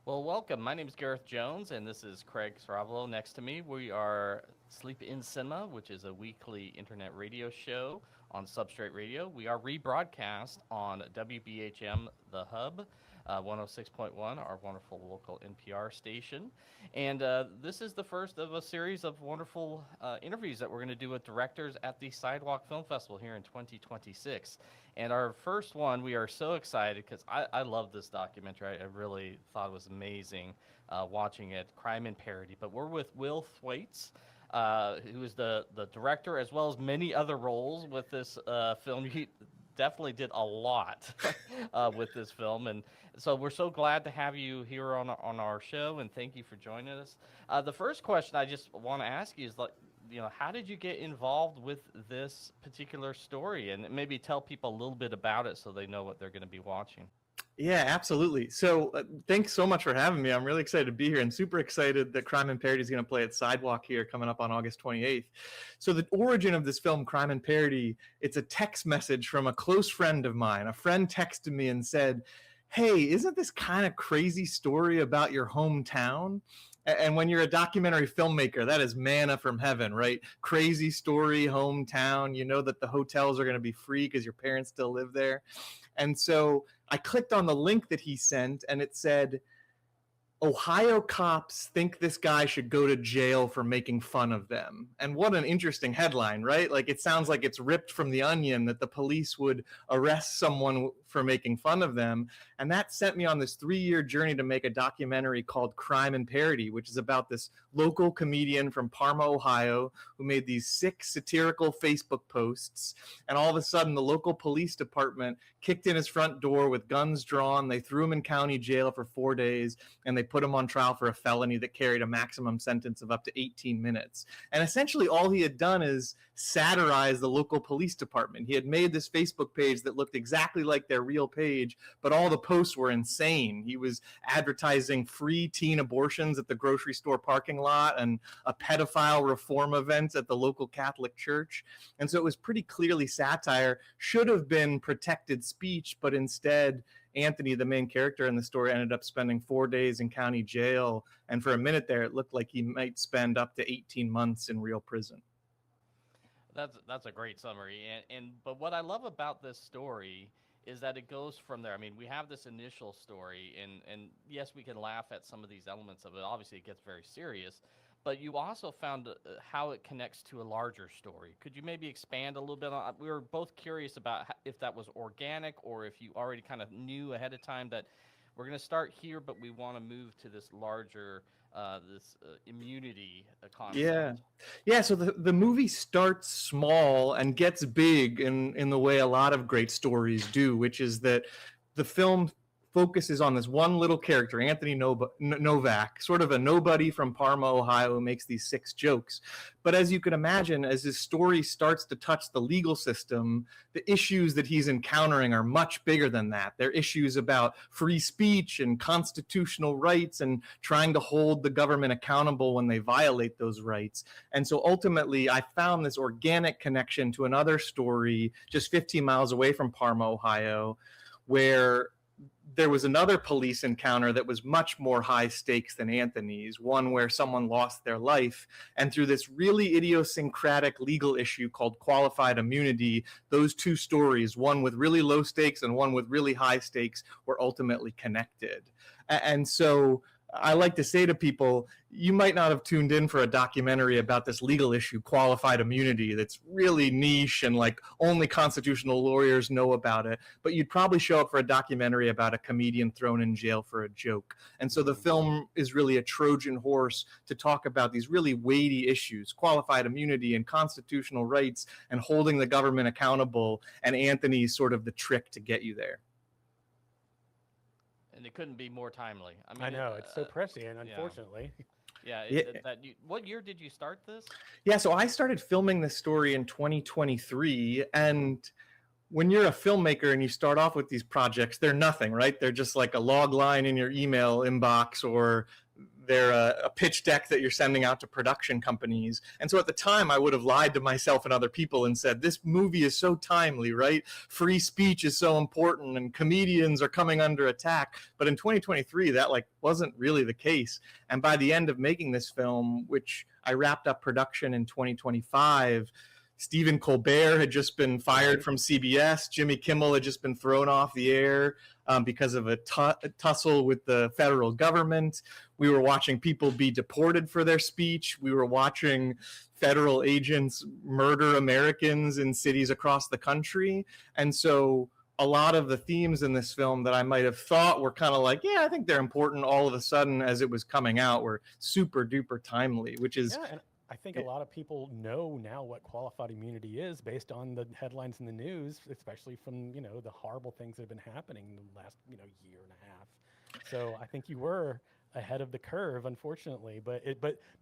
Well, welcome. My name is Gareth Jones, and this is Craig Saravalo next to me. We are Sleep in Cinema, which is a weekly internet radio show on Substrate Radio. We are rebroadcast on WBHM The Hub, 106.1, our wonderful local NPR station. And this is the first of a series of wonderful interviews that we're going to do with directors at the Sidewalk Film Festival here in 2026. And our first one, we are so excited because I love this documentary. I really thought it was amazing watching it, Crime and Parody. But we're with Will Thwaites, who is the director, as well as many other roles with this film. He definitely did a lot with this film. And so we're so glad to have you here on our show, and thank you for joining us. The first question I just want to ask you is, like, how did you get involved with this particular story, and maybe tell people a little bit about it so they know what they're going to be watching? Yeah, absolutely. So thanks so much for having me. I'm really excited to be here and super excited that Crime and Parody is going to play at Sidewalk here coming up on August 28th. So the origin of this film, Crime and Parody, it's a text message from a close friend of mine. A friend texted me and said, "Hey, isn't this kind of crazy story about your hometown?" And when you're a documentary filmmaker, that is manna from heaven, right? Crazy story, hometown. You know that the hotels are going to be free because your parents still live there. And so I clicked on the link that he sent, and it said, "Ohio cops think this guy should go to jail for making fun of them." And what an interesting headline, right? Like, it sounds like it's ripped from The Onion that the police would arrest someone for making fun of them. And that sent me on this 3-year journey to make a documentary called Crime and Parody, which is about this local comedian from Parma, Ohio, who made these 6 satirical Facebook posts. And all of a sudden, the local police department kicked in his front door with guns drawn. They threw him in county jail for 4 days, and they put him on trial for a felony that carried a maximum sentence of up to 18 minutes. And essentially all he had done is satirize the local police department. He had made this Facebook page that looked exactly like their real page, but all the posts were insane. He was advertising free teen abortions at the grocery store parking lot and a pedophile reform event at the local Catholic church. And so it was pretty clearly satire, should have been protected speech, but instead Anthony, the main character in the story, ended up spending 4 days in county jail. And for a minute there, it looked like he might spend up to 18 months in real prison. That's a great summary. But what I love about this story is that it goes from there. I mean, we have this initial story, and yes, we can laugh at some of these elements of it. Obviously, it gets very serious. But you also found how it connects to a larger story. Could you maybe expand a little bit on? We were both curious about if that was organic or if you already kind of knew ahead of time that we're going to start here, but we want to move to this larger, immunity concept. Yeah. So the movie starts small and gets big in the way a lot of great stories do, which is that the film focuses on this one little character, Anthony Novak, sort of a nobody from Parma, Ohio, who makes these 6 jokes. But as you can imagine, as his story starts to touch the legal system, the issues that he's encountering are much bigger than that. They're issues about free speech and constitutional rights and trying to hold the government accountable when they violate those rights. And so ultimately, I found this organic connection to another story just 15 miles away from Parma, Ohio, where there was another police encounter that was much more high stakes than Anthony's, one where someone lost their life. And through this really idiosyncratic legal issue called qualified immunity, those 2 stories, one with really low stakes and one with really high stakes, were ultimately connected. And so I like to say to people, you might not have tuned in for a documentary about this legal issue, qualified immunity, that's really niche and like only constitutional lawyers know about it, but you'd probably show up for a documentary about a comedian thrown in jail for a joke. And so the film is really a Trojan horse to talk about these really weighty issues, qualified immunity and constitutional rights and holding the government accountable, and Anthony's sort of the trick to get you there. And it couldn't be more timely. I mean, I know, it's so prescient, unfortunately. What year did you start this? Yeah, so I started filming this story in 2023, and when you're a filmmaker and you start off with these projects, they're nothing, right? They're just like a log line in your email inbox, or they're a pitch deck that you're sending out to production companies. And so at the time, I would have lied to myself and other people and said, this movie is so timely, right? Free speech is so important and comedians are coming under attack. But in 2023, that like wasn't really the case. And by the end of making this film, which I wrapped up production in 2025, Stephen Colbert had just been fired from CBS. Jimmy Kimmel had just been thrown off the air because of a tussle with the federal government. We were watching people be deported for their speech. We were watching federal agents murder Americans in cities across the country. And so a lot of the themes in this film that I might have thought were kind of like, yeah, I think they're important, all of a sudden as it was coming out were super duper timely, which is... Yeah, and I think a lot of people know now what qualified immunity is based on the headlines in the news, especially from, you know, the horrible things that have been happening in the last, you know, year and a half. So I think you were ahead of the curve, unfortunately. But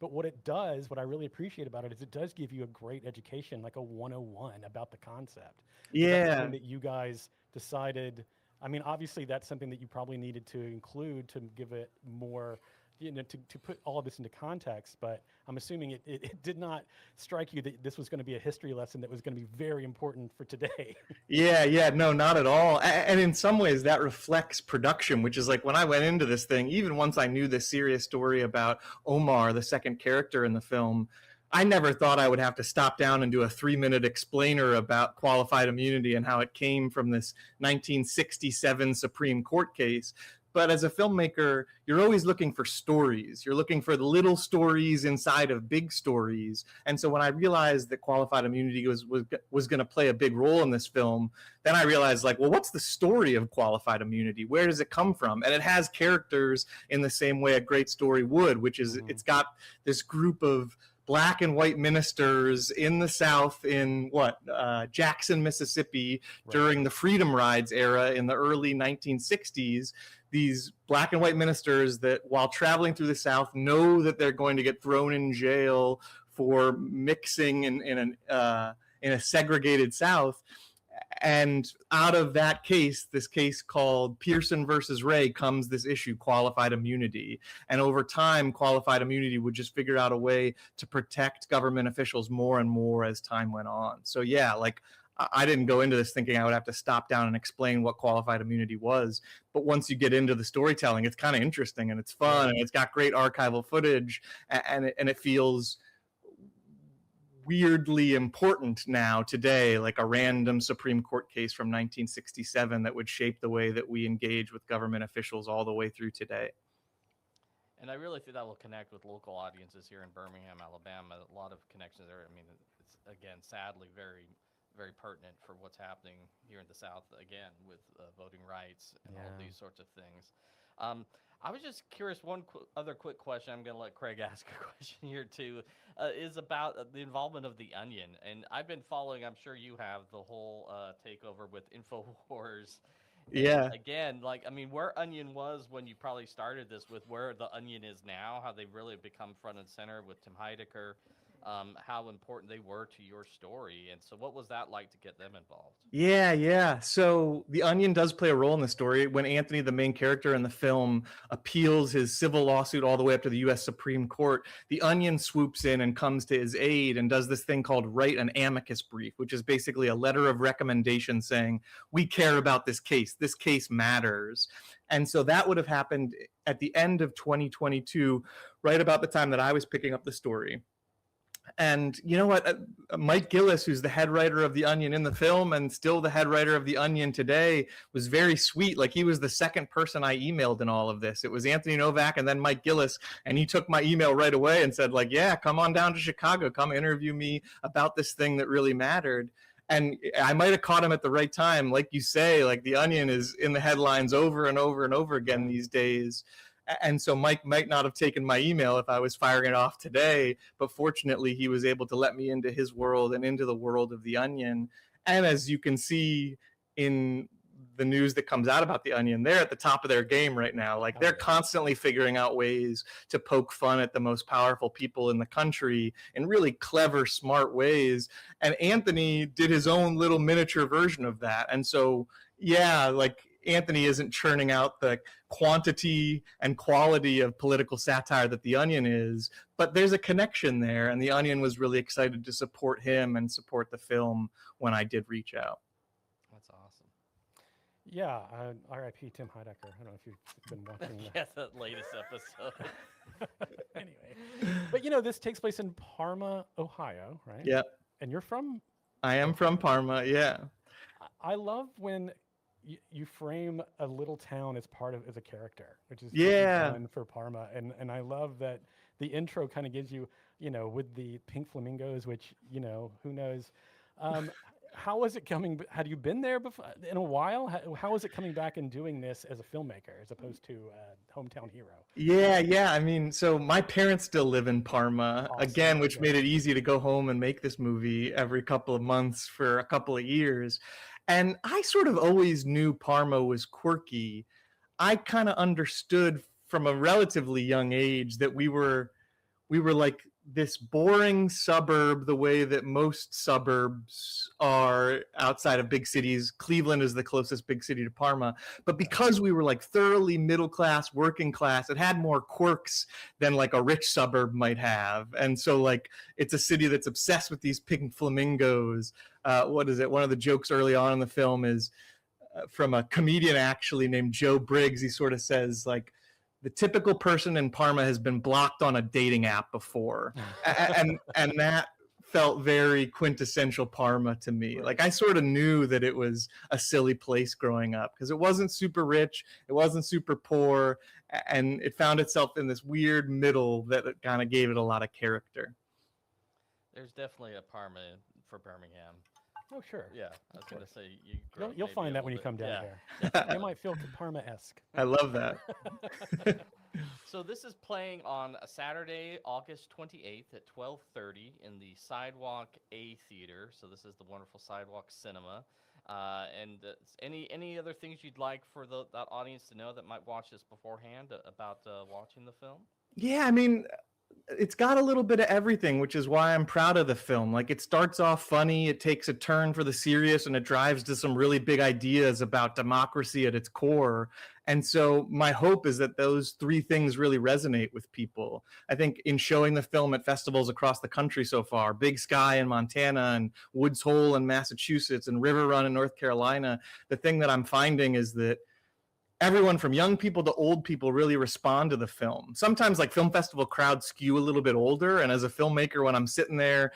what it does, what I really appreciate about it is it does give you a great education, like a 101 about the concept. Yeah. That's something that you guys decided. I mean, obviously that's something that you probably needed to include to give it more, you know, to put all of this into context, but I'm assuming it did not strike you that this was going to be a history lesson that was going to be very important for today. Yeah, no, not at all. And in some ways that reflects production, which is like when I went into this thing, even once I knew this serious story about Omar, the second character in the film, I never thought I would have to stop down and do a 3-minute explainer about qualified immunity and how it came from this 1967 Supreme Court case. But as a filmmaker, you're always looking for stories. You're looking for the little stories inside of big stories. And so when I realized that qualified immunity was going to play a big role in this film, then I realized, like, well, what's the story of qualified immunity? Where does it come from? And it has characters in the same way a great story would, which is it's got this group of Black and white ministers in the South in Jackson, Mississippi, during the Freedom Rides era in the early 1960s. These Black and white ministers that, while traveling through the South, know that they're going to get thrown in jail for mixing in a segregated South. And out of that case, this case called Pearson versus Ray, comes this issue, qualified immunity. And over time, qualified immunity would just figure out a way to protect government officials more and more as time went on. So yeah, like, I didn't go into this thinking I would have to stop down and explain what qualified immunity was. But once you get into the storytelling, it's kind of interesting and it's fun and it's got great archival footage and it feels weirdly important now today, like a random Supreme Court case from 1967 that would shape the way that we engage with government officials all the way through today. And I really think that will connect with local audiences here in Birmingham, Alabama. A lot of connections there. I mean, it's, again, sadly, very, very pertinent for what's happening here in the South, again, with voting rights and all these sorts of things. I was just curious, one other quick question, I'm going to let Craig ask a question here too, is about the involvement of The Onion. And I've been following, I'm sure you have, the whole takeover with InfoWars. Yeah. And again, like, I mean, where Onion was when you probably started this with where The Onion is now, how they've really become front and center with Tim Heidecker, how important they were to your story. And so what was that like to get them involved? Yeah. So The Onion does play a role in the story. When Anthony, the main character in the film, appeals his civil lawsuit all the way up to the U.S. Supreme Court, The Onion swoops in and comes to his aid and does this thing called write an amicus brief, which is basically a letter of recommendation saying, we care about this case. This case matters. And so that would have happened at the end of 2022, right about the time that I was picking up the story. And you know what? Mike Gillis, who's the head writer of The Onion in the film and still the head writer of The Onion today, was very sweet. Like, he was the second person I emailed in all of this. It was Anthony Novak and then Mike Gillis. And he took my email right away and said, like, yeah, come on down to Chicago. Come interview me about this thing that really mattered. And I might have caught him at the right time. Like you say, like, The Onion is in the headlines over and over and over again these days. And so Mike might not have taken my email if I was firing it off today, but fortunately he was able to let me into his world and into the world of The Onion. And as you can see in the news that comes out about The Onion, they're at the top of their game right now. Like, they're constantly figuring out ways to poke fun at the most powerful people in the country in really clever, smart ways. And Anthony did his own little miniature version of that. And so, yeah, like, Anthony isn't churning out the quantity and quality of political satire that The Onion is, but there's a connection there, and The Onion was really excited to support him and support the film when I did reach out. That's awesome. Yeah, R.I.P. Tim Heidecker. I don't know if you've been watching Yeah, the latest episode. Anyway, but this takes place in Parma, Ohio, right? Yeah. And you're from? I am from Parma, yeah. I love when you frame a little town as as a character, which is fun for Parma. And I love that the intro kind of gives you, with the pink flamingos, which, who knows. How is it coming? Had you been there before in a while? How is it coming back and doing this as a filmmaker as opposed to hometown hero? Yeah. I mean, so my parents still live in Parma, again, which made it easy to go home and make this movie every couple of months for a couple of years. And I sort of always knew Parma was quirky. I kind of understood from a relatively young age that we were like this boring suburb, the way that most suburbs are outside of big cities. Cleveland is the closest big city to Parma. But because we were like thoroughly middle class, working class, it had more quirks than like a rich suburb might have. And so like it's a city that's obsessed with these pink flamingos. What is it? One of the jokes early on in the film is from a comedian actually named Joe Briggs. He sort of says like, the typical person in Parma has been blocked on a dating app before. and that felt very quintessential Parma to me. Like I sort of knew that it was a silly place growing up because it wasn't super rich, it wasn't super poor, and it found itself in this weird middle that kind of gave it a lot of character. There's definitely a Parma for Birmingham. Oh, sure. Yeah, I was going to say you'll find that when you come down here. You might feel Parma-esque. I love that. So this is playing on a Saturday, August 28th at 12:30 in the Sidewalk A Theater. So this is the wonderful Sidewalk Cinema. And any other things you'd like for that audience to know that might watch this beforehand about watching the film? Yeah, I mean, it's got a little bit of everything, which is why I'm proud of the film. Like it starts off funny, it takes a turn for the serious, and it drives to some really big ideas about democracy at its core. And so my hope is that those three things really resonate with people. I think in showing the film at festivals across the country so far, Big Sky in Montana and Woods Hole in Massachusetts and River Run in North Carolina, the thing that I'm finding is that everyone from young people to old people really respond to the film. Sometimes like film festival crowds skew a little bit older. And as a filmmaker, when I'm sitting there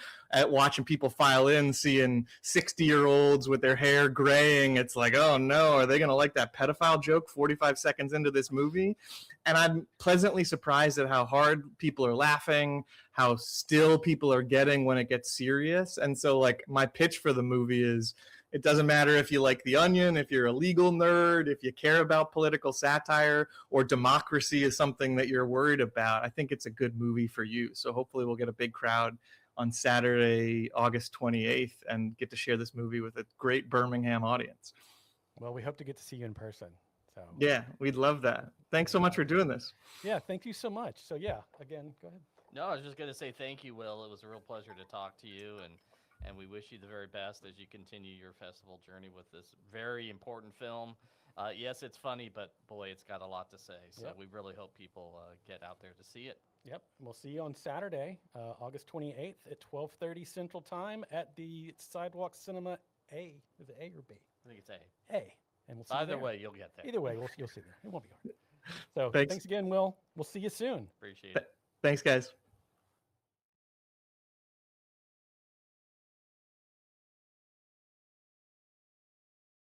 watching people file in, seeing 60-year-olds with their hair graying, it's like, oh no, are they going to like that pedophile joke 45 seconds into this movie? And I'm pleasantly surprised at how hard people are laughing, how still people are getting when it gets serious. And so like my pitch for the movie is, it doesn't matter if you like The Onion, if you're a legal nerd, if you care about political satire or democracy is something that you're worried about. I think it's a good movie for you. So hopefully we'll get a big crowd on Saturday, August 28th and get to share this movie with a great Birmingham audience. Well, we hope to get to see you in person. So yeah, we'd love that. Thanks so much for doing this. Yeah, thank you so much. So yeah, again, go ahead. No, I was just going to say thank you, Will. It was a real pleasure to talk to you, and we wish you the very best as you continue your festival journey with this very important film. Yes, it's funny, but boy, it's got a lot to say. So we really hope people get out there to see it. Yep. We'll see you on Saturday, August 28th at 12:30 Central Time at the Sidewalk Cinema A. Is it A or B? I think it's A. A. And we'll see Either you there. way, you'll get there. Either way, you'll see there. It won't be hard. So thanks again, Will. We'll see you soon. Appreciate it. Thanks, guys.